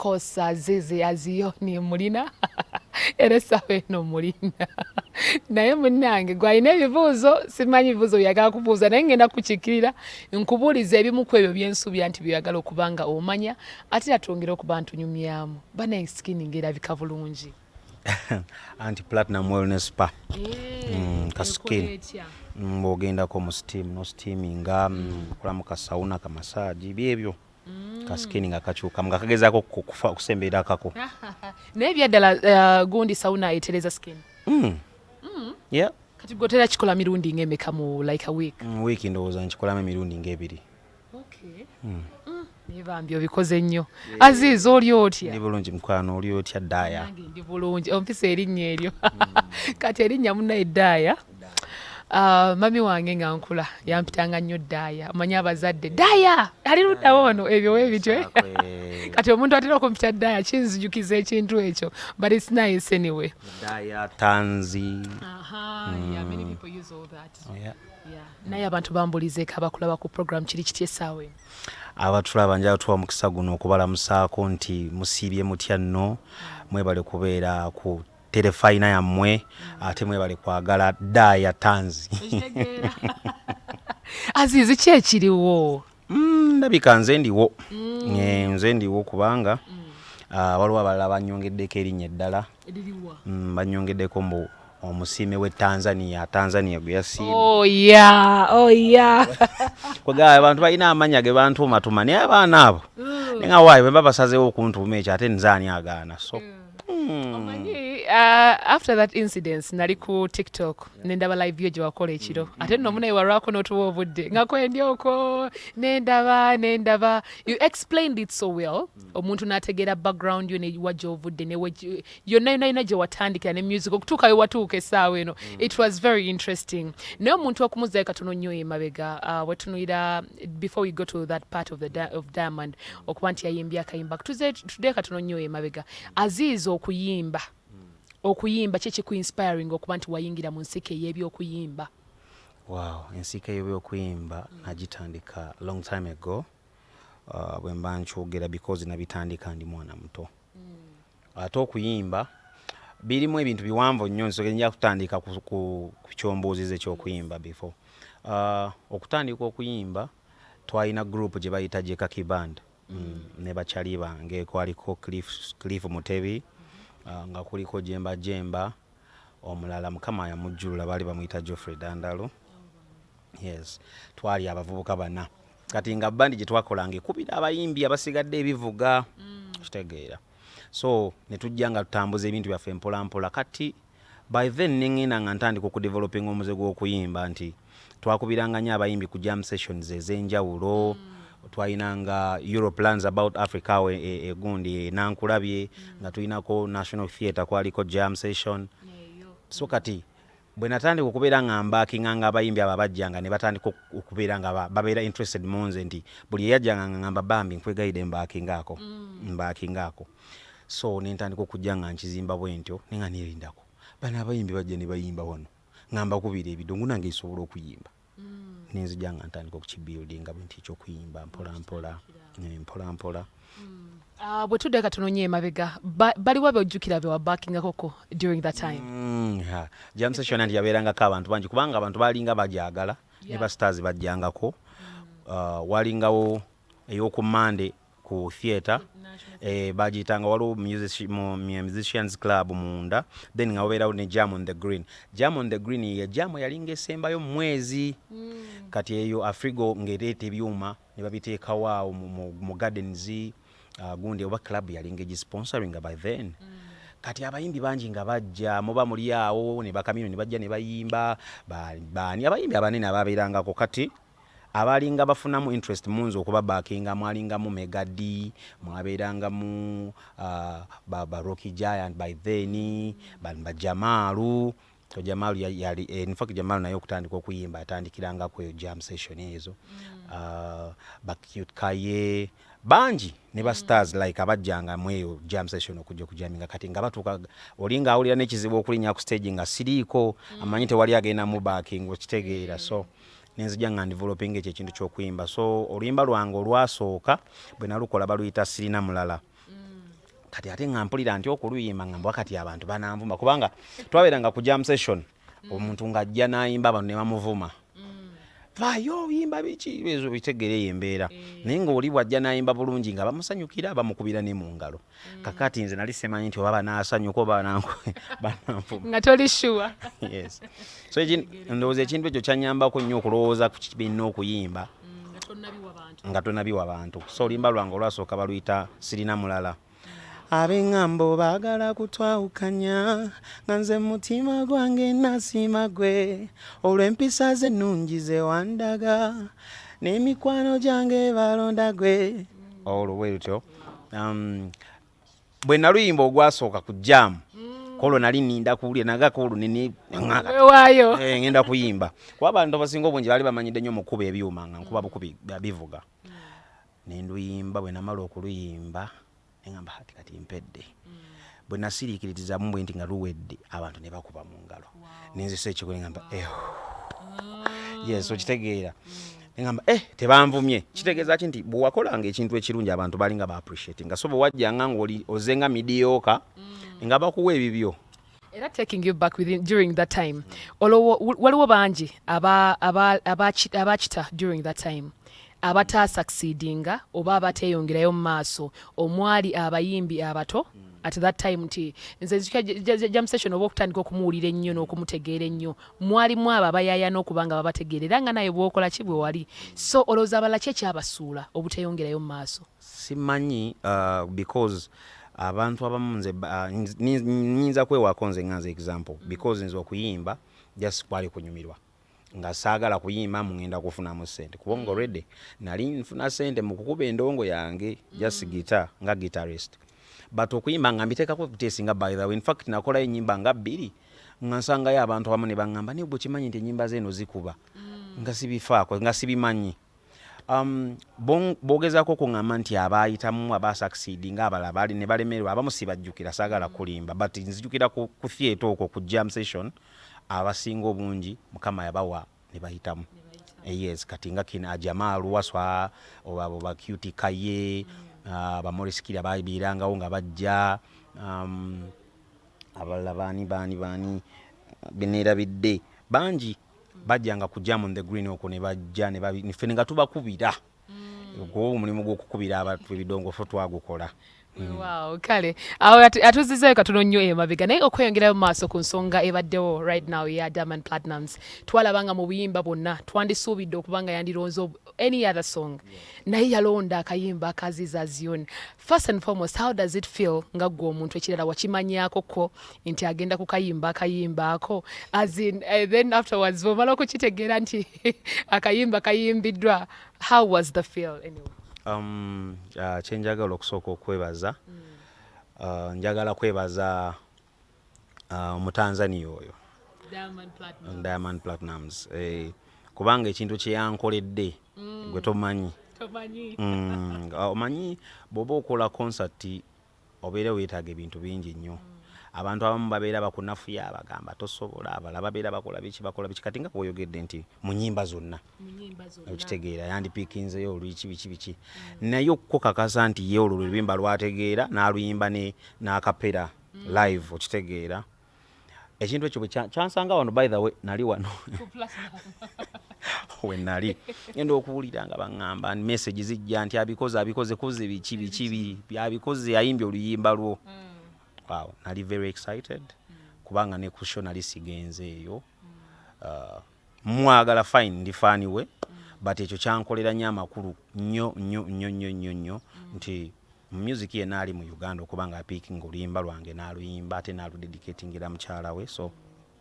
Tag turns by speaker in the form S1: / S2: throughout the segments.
S1: course Aziz Azion mulina era sawe no mulina naye munnange gwalina ebibuuzo simanyi ebibuuzo byagala kubuuza naye ngenda kukikirira nkubuuliza ebimu ku ebyo byensuubira nti byagala okubanga omanya ate atwongere okuba ntunyumyamu bana skin ng'erabika bulungi
S2: anti platinum wellness spa ka skin bw'ogendako mu steam no steaminga kulamu ka sauna ka massage byebyo ka skin nga kakyuka nga kagezaako okusemberera akako
S1: naye ebyaddala gundi sauna etereza skin
S2: yeah
S1: kati gotera kikola mirundi ng'emeka mu like a week
S2: week ndowooza nkikolamu emirundi ng'ebiri
S1: okay Nibambye obikoze nnyo. Aziz oli otya?
S2: Ndi bulungi mukwano oli otya Daya?
S1: Nange ndi bulungi. Ompisa erinnya eryo. Kati erinnya munne Daya. Mami wange nga nkula yampitanga nnyo Daya. Omanyi abazadde Daya ali ludda wono ebyo webitwe. Kati omuntu atera okumpita Daya kinzijukiza ekintu ekyo. But it's nice anyway.
S2: Daya Tanzi.
S1: Yeah, many people use all that.
S2: Oh, yeah.
S1: Yeah. Naye abantu bambulizeeko abakulaba ku program kiri kitye essaawa eno.
S2: Abatulaba njala tuwa mukisa guno okubalamusaako nti musiibye mutya nno mwebale kubeera ku telefayina yammwe ate mwebale kwagala Daya Tanzi.
S1: Aziz ki ekiriwo?
S2: Ndabika nze ndiwo. Nze ndiwo kubanga waliwo abalala banyongeddeko erinnya eddala. Banyongeddeko mbu omusiime we Tanzania gwe yasiima.
S1: Oh yeah.
S2: Kwegala abantu balina amanya ge bantuumatuma naye abaana abo nenga waayo bwe babasazeewo okuntuuma ekyo ate nzaani agaana so
S1: after that incident nali ku TikTok nendaba live yo gye wakola ekiro ate nno munaye walwako n'otuwa obudde nga kwendyoko nendaba you explained it so well omuntu n'ategeera background yo ne wajja ovudde ne yonna gye watandikira ne music okutuuka we watuuka essaawa eno it was very interesting naye omuntu okumuzzayo katono nnyo emabega wetunuira before we go to that part of Diamond okuba nti yayimbye akayimba tudde katono nnyo emabega Aziz okuyimba kiki inspiring okuba nti wayingira mu nsika y'ebyokuyimba.
S2: Wow, ensika y'ebyokuyimba nagitandika long time ago bwe mba nkyogera because nabitandika ndi mwana muto. Ate okuyimba birimu ebintu biwanvu nnyo nsoge nja kutandika ku kyombuuzize ky'okuyimba before. Okutandika okuyimba twalina group gye bayita Jekaki Band ne bakyali bange kwaliko Cliff Mutebi nga kuliko Jemba omulala mukama yamujjulula bali bamuyita Geoffrey Dandalo. Yes, twali abavubuka bana kati nga bandi gye twakolanga ekubira abayimbi abasigadde ebivuga kitegeera so ne tujja nga tutambuza ebintu byaffe mpola kati by then nengenda nga ntandika okudeveloping omuze gw'okuyimba nti twakubiranga nnyo abayimbi ku jam sessions ez'enjawulo twayinanga Europlans about Africa egundi nankulabye nga tulinako National Theatre kwaliko jam session so kati bwe natandika okubeera nga mbakinganga abayimbi abo abajjanga ne batandika okubeera nga babeera interested mu nze nti buli eyajjanga nga ngamba bambi nkwegayide mbakingako so nentandika okujja nga nkizimba bwe ntyo nenga nerindako bano abayimbi bajja ne bayimba wano ngamba kubira ebidongo nange isobola okuyimba nenzija nga ntandika okukibuildinga bwe nti ekyokuyimba mpola
S1: bwe tudde katono nnyo emabega baliwo beojjukira be wabakingakoko during that time.
S2: Jam session and yabeerangako abantu bangi kubanga abantu balinga bajagala ne bastars bajjangako walingawo ey'oku Monday ku theatre bagiyitanga waliwo musicians club munda then nga wabeerawo ne Jam on the Green ye jam yalinga esembayo mu mwezi kati eyo Afrigo ng'ereeta ebyuma ne babiteekawo awo mu gardens gundi oba club yalinga egisponsoring by then kati abayimbi bangi nga bajja muba muli awo ne bakamino ne bajja ne bayimba baani abayimbi abanene ababeerangako kati abalinga bafunamu interest munzo okuba backinga mwalingamu Megadi mwabeerangamu ba Rocky Giant by then ba Jamalu yali in fact Jamalu naye okutandika okuyimba atandikiranga ku jam session ezo ba Cute Kaye bangi ne ba stars like abajjanga mweyo jam session okujja kujaminga kati nga batuka olinga awulira n'ekizibu okulinya ku stage nga siriiko amanyi tewali agenda mu backing okitegeera so nenzija nga developing ekyo ekintu ky'okuyimba so oluyimba lwange olwasooka bwe nalukola baluyita Sirina Mulala kati ate nga mpulira nti okuluyimba ngamba wakati abantu bananvuma kubanga twaberanga ku jam session omuntu ng'ajja n'ayimba abantu ne bamuvuma vaayo yimba biki ezo bitegereyo embeera naye ng'oli bw'ajja n'ayimba bulungi nga bamusanyukira bamukubira ne mu ngalo kakati nze nali simanyi nti oba banaasanyuka oba bananvuma
S1: nga toli sure.
S2: Yes. So ndowooza ekintu ekyo kyanyambako nnyo okulowooza ku kibiina okuyimba nga tonabiwa bantu. So oluyimba lwange olwasooka baluyita sirina mulala. Ab'engambo baagala kutwawukanya nga nze mutima gwange nasiima gwe olw'empisa ze nnungi ze wandaga n'emikwano gyange balonda gwe olwo bwe lutyo. Bwe naluyimba ogwasooka ku jam kolo nali ninda kuwulira nagakolo
S1: waayo
S2: ngenda kuyimba kuba abantu abasinga obungi baali bamanyidde nnyo mu kuba ebyuma nga nkuba bukubi bivuga nenduyimba bwe namala okuluyimba engamba kati mpedde bwe nasiriikiririzaamu bwe nti nga luwedde abantu ne bakuba mu ngalo nenzisa ekiko ngamba yes okitegeera ngamba tebanvumye kitegeeza ki nti bwe wakolanga ekintu ekirungi abantu balinga ba appreciate nga so bwe wajjanga ng'oli ozenga midiyooka nga bakuwa ebibyo.
S1: Era taking you back during that time waliwo bangi abakita during that time abataasucceedinga oba abateeyongerayo mu maaso omwali abayimbi abato at that time nti nze jam session oba okutandika okumuwulira ennyo n'okumutegeera ennyo mwalimu abo abayaayana okuba nga babategeera era nga naye bw'okola ki bwe wali so olowooza abala ki ekyabasuula obuteeyongerayo mu maaso?
S2: Simanyi because abantu abamu nze nyinza kwewaako nze nga nze example because nze okuyimba just kwali kunyumirwa nga saagala kuyimba mungenda kufunamu ssente kubanga already nali nfuna ssente mu kukuba endongo yange just guitar nga guitarist but okuyimba nga mbiteekako kuteesinga by the way in fact nakolayo ennyimba nga 2 nga nsangayo abantu abamu ne baŋŋamba naye bwe kimanyi nti ennyimba zeeno zikuba nga sibifaako nga sibimanyi. Bogezaako kuŋŋamba nti abaayitamu abasucceedinga abalala baali ne balemererwa abamu sibajjukira saagala kulimba but nzijukira ku theatre okwo ku jam session abasinga obungi mukama yabawa ne bayitamu. Yes kati nga kina Jamal Waswa oba Cutie Kaye abamoriskira baabirangawo nga bajja abalala baani beneerabidde bangi bajjanga kujja on the green okwo ne bajja ne ffe nga tubakubira ogwo omulimu gw'okukubira abantu ebidongo ffe twagukola.
S1: Wow, kale awo atuzizeeyo katono nnyo emabega naye okweyongerayo mu maaso ku nsonga ebaddewo right now ya Diamond Platnumz twalabanga mu buyimba bwonna twandisuubidde okubanga yandironze any other song naye yalonda akayimba aka Aziz Azion. First and foremost, how does it feel nga gwe omuntu ekirala wakimanyako ko nti agenda kukayimba ako as in then afterwards bw'omala okukitegeera nti akayimba kayimbiddwa, how was the feel anyway?
S2: Kyenjagala okusooka okwebaza njagala kwebaza Mutanzania oyo Diamond Platnumz kubanga ekintu kye yankoledde gwe tomanyi omanyi bw'oba okola concert obeere weetaaga ebintu bingi nnyo. Abantu abamu babeera bakunafuya bagamba tosobola abalala babeera bakola biki kati nga bw'oyogedde nti mu nnyimba zonna okitegeera yandipiikinzeyo olwiki biki naye okukakasa nti ye olwo luyimba lwategeera n'aluyimba n'akapera live okitegeera ekintu ekyo kyansanga wano by the way nali wano we nali ngenda okuwulira nga baŋŋamba message zijja nti abikoze kuze biki byabikoze ayimbye oluyimba lwo. Wow, nali very excited kubanga ne ku show nali sigenze eyo mwagala fine ndi fani we but ekyo kyankolera nnyo amakulu nnyo nti music ye naali mu Uganda okubanga apiikinga oluyimba lwange n'aluyimba ate n'aludedicatingira mukyala we so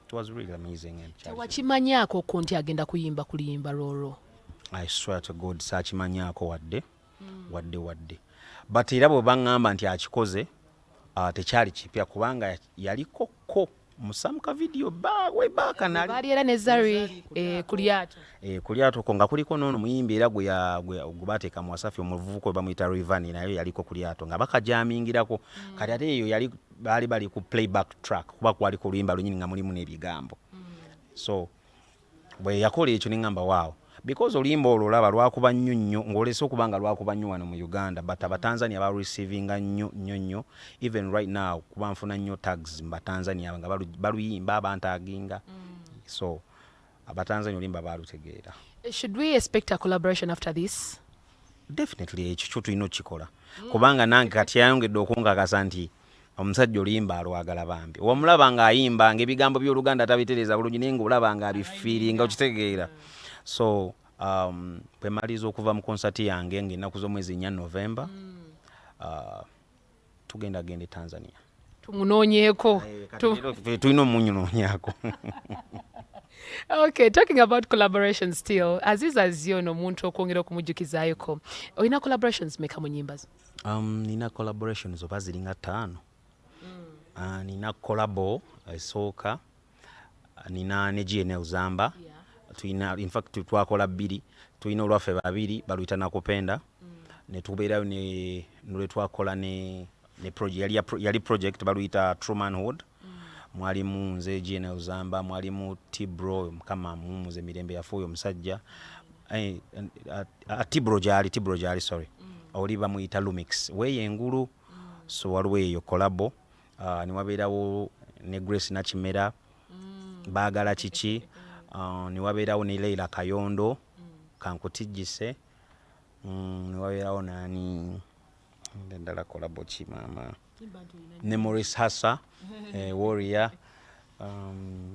S2: it was really amazing.
S1: Wakimanyako ko nti agenda kuyimba ku luyimba lwolwo?
S2: I swear to God saakimanyako wadde but era bwe baŋŋamba nti akikoze tekyali kipya kubanga yaliko musamuka video we baaka nali
S1: bali era ne Zari
S2: kulyato ko nga kuliko nono muyimbi era gwe bateeka mu Wasafi omuvubuka we bamuyita Rivani naye yaliko kulyato nga bakajamingirako kati ate eyo bali ku playback track kuba kwali ku luyimba lunyini nga mulimu n'ebigambo so bwe yakola ekyo n'engamba waawo because oluyimba olwo olaba lwakuba nnyo ng'olese okuba nga lwakuba nnyo wano mu Uganda but abatanzania bareceiving nnyo even right now kuba nfuna nnyo tags Tanzania nga baluyimba abantaginga so abatanzania oluyimba balutegeera.
S1: Should we expect a collaboration after this?
S2: Definitely ekyo tulina okikola kubanga nange kati yayongedde okunkakasa nti omusajja oluyimba alwagala bambi omulaba ng'ayimba ng'ebigambo by'Oluganda tabitereeza bulungi naye ng'olaba ng'abifiiringa okitegeera so bwe maliza okuva mu konsati yange ng'ennaku z'omwezi 4 November tugenda genda e Tanzania
S1: tumunoonyeeko
S2: tulina omunyunoonyaako.
S1: Okay, talking about collaborations still, Aziz Azion omuntu okwongera okumujjukizaayoko olina collaborations meka mu nnyimba zo?
S2: Nina collaborations oba ziringa 5. Nina collabo esooka nina ne GNL Zamba tulina in fact twakola 2 tulina olwaffe 2 baluyita nakupenda ne tubeerayo ne twakola ne project yali project baluyita True Manhood mwalimu nze GNL Zamba mwalimu Tibro kama mumuze mirembe yafuyo musajja Tibro jali sorry oliba muyita Lumix weye engulu so waliwo eyo collabo ni wabeerawo ne Grace Nakimera baagala kiki ni wabeerawo ne Leila Kayondo kankutijjise ni wabeerawo nani ndala collabo ki mama ne Morris Hassa Warrior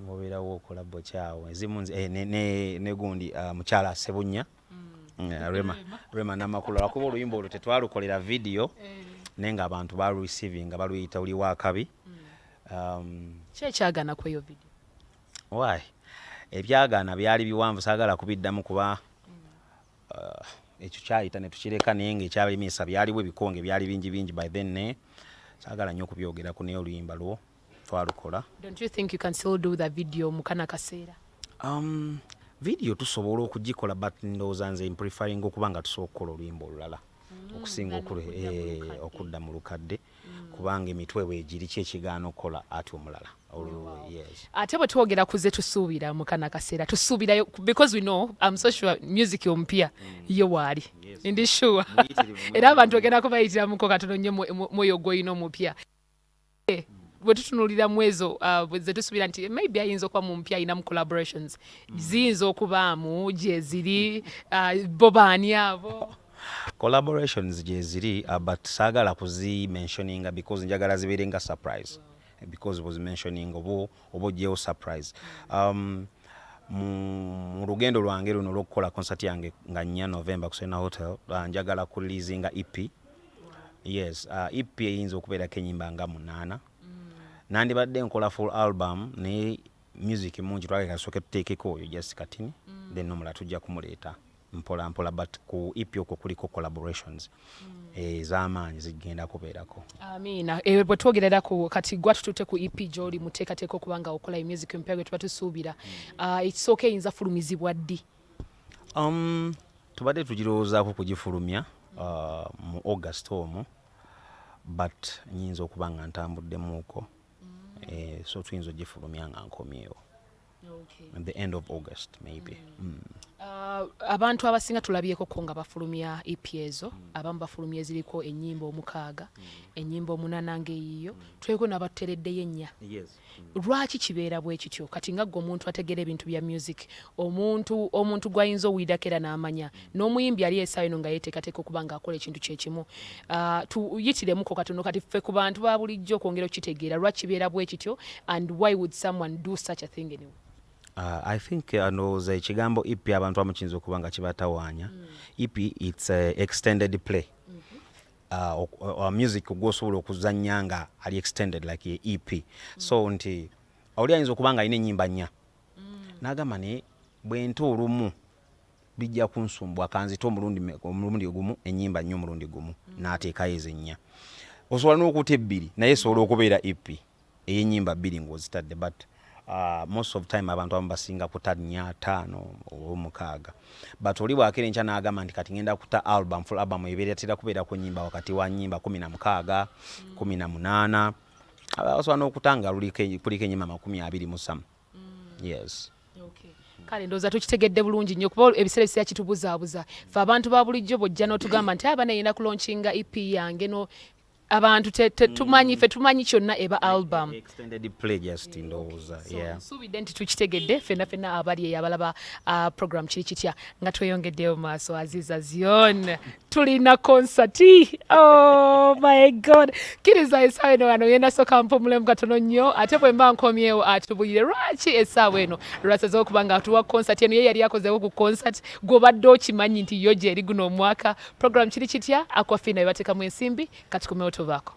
S2: wabeerawo collabo kyawe ezimu ne gundi mukyala Sebunya Rema namakulu lwakuba oluyimba olwo tetwalukolera video nenga abantu balu receiving nga baluyita oli wakabi
S1: kyagaana ku eyo video
S2: why ebyagaana byali biwanvu saagala kubiddamu kuba ekyo kyayita ne tukireka naye ng'ekyabimisa byaliwo ebikonge byali bingi by then ne saagala nnyo okubyogerako naye oluyimba lwo twalukola.
S1: Don't you think you can still do the video mukana kaseera?
S2: Video tusobola okugikola but ndowooza nze preferring okuba nga tusobola okukola oluyimba olulala okusinga okudda mu lukadde kubanga emitwe weegiri kyekigaana okukola ati omulala. Yes.
S1: Ate bwe twogera kuze tusuubira mukana kaseera tusuubirayo because we know I'm so sure music ompya ye waali ndi sure era abantu ogenda kubayitiramuko katono nnyo mwoyo gw'olina omupya bwe tutunuulira mu ezo ze tusuubira nti maybe ayinza okuba mu mpya ayinamu collaborations ziyinza okubaamu gye ziri bobaani abo
S2: collaborations gye ziri but saagala kuzimentioninga because njagala zibeere nga surprise because was mentioning obo ojjeewo surprise mu lugendo lwange luno olw'okukola concert yange nga 4 November ku Serena Hotel njagala kureleasinga EP. Yes, EP eyinza okubeerako ennyimba nga 8 nandibadde nkola full album ne music mungi twagala kasooke tuteekeko oyo just katini then omulala tujja kumuleeta mpola but ku EP okwo kuliko collaborations ez'amaanyi zigenda kubeerako.
S1: Amina bwe twogererako kati gwa tutute ku EP gy'oli muteekateeka okubanga okola music mpya gwe tuba tusuubira ekisooka eyinza fulumizibwa ddi?
S2: Tubadde tugirowoozaako kugifulumya mu August omwo but nyinza okuba nga ntambuddemuuko so tuyinza ogifulumya nga nkomyewo.
S1: Okay.
S2: At the end of August maybe.
S1: Abantu abasinga tulabyeko ko nga bafulumya EP ezo abamu bafulumya ziriko ennyimba 6 ennyimba 8 ngeeyiyo tweko n'abatereddeyo 4.
S2: Yes.
S1: Lwaki kibeera bwe kityo kati nga gwe omuntu ategera ebintu bya music omuntu gwayinza owidakera n'amanya n'omuyimbi ali esaayo no nga yeteekateeka okuba nga akola ekintu kyekimu tuyitiremuko katono kati ffe ku bantu ba bulijjo okwongera okitegeera lwaki kibeera bwe kityo and why would someone do such a thing anyway?
S2: I think ndowooza ekigambo EP abantu amukiyinza okuba nga kibatawaanya. EP it's extended play. Music gwosobola okuzannya nga ali extended like EP. So nti oli ayinza okuba nga alina ennyimba 4 n'agamba ne bw'ente olumu bijja kunsumbwa kanzita omulundi gumu ennyimba 4 omulundi gumu n'ateekayo ezo 4 osobola n'okuta 2 naye esobola okubeera EP ey'ennyimba 2 ng'ozitadde but most of time abantu abamu basinga kuta 4 5 oba 6 but oli bwakera enkya n'agamba nti kati ngenda kuta album full album ebeeretera kubeera ku nnyimba wakati wa nnyimba 16 18 osobola n'okutanga kuliko ennyimba 23. Yes.
S1: Okay. kale ndowooza tukitegedde bulungi nnyo kuba ebiseera ebiseera kitubuzaabuza ffe abantu ba bulijjo bojja n'otugamba nti aba nayina kulaunchinga EP yange no abantu tumanyi ffe tumanyi kyonna eba album
S2: extended play just ndowooza yeah
S1: nsuubidde nti tukitegedde ffenna abali abalaba program kiri kitya nga tweyongeddeyo maaso Aziz Azion tulina konsati oh my god kkiriza essaawa eno wano yenda soka mpumulemu katono nnyo ate bwe mba nkomyewo atubulire lwaki essaawa eno lwasazeho okuba nga atuwa konsati eno ye yali akozeho ku konsati gw'obadde okimanyi nti yo gyeri guno omwaka program kiri kitya Aquafina ebateekamu ensimbi katikumewo tuvaako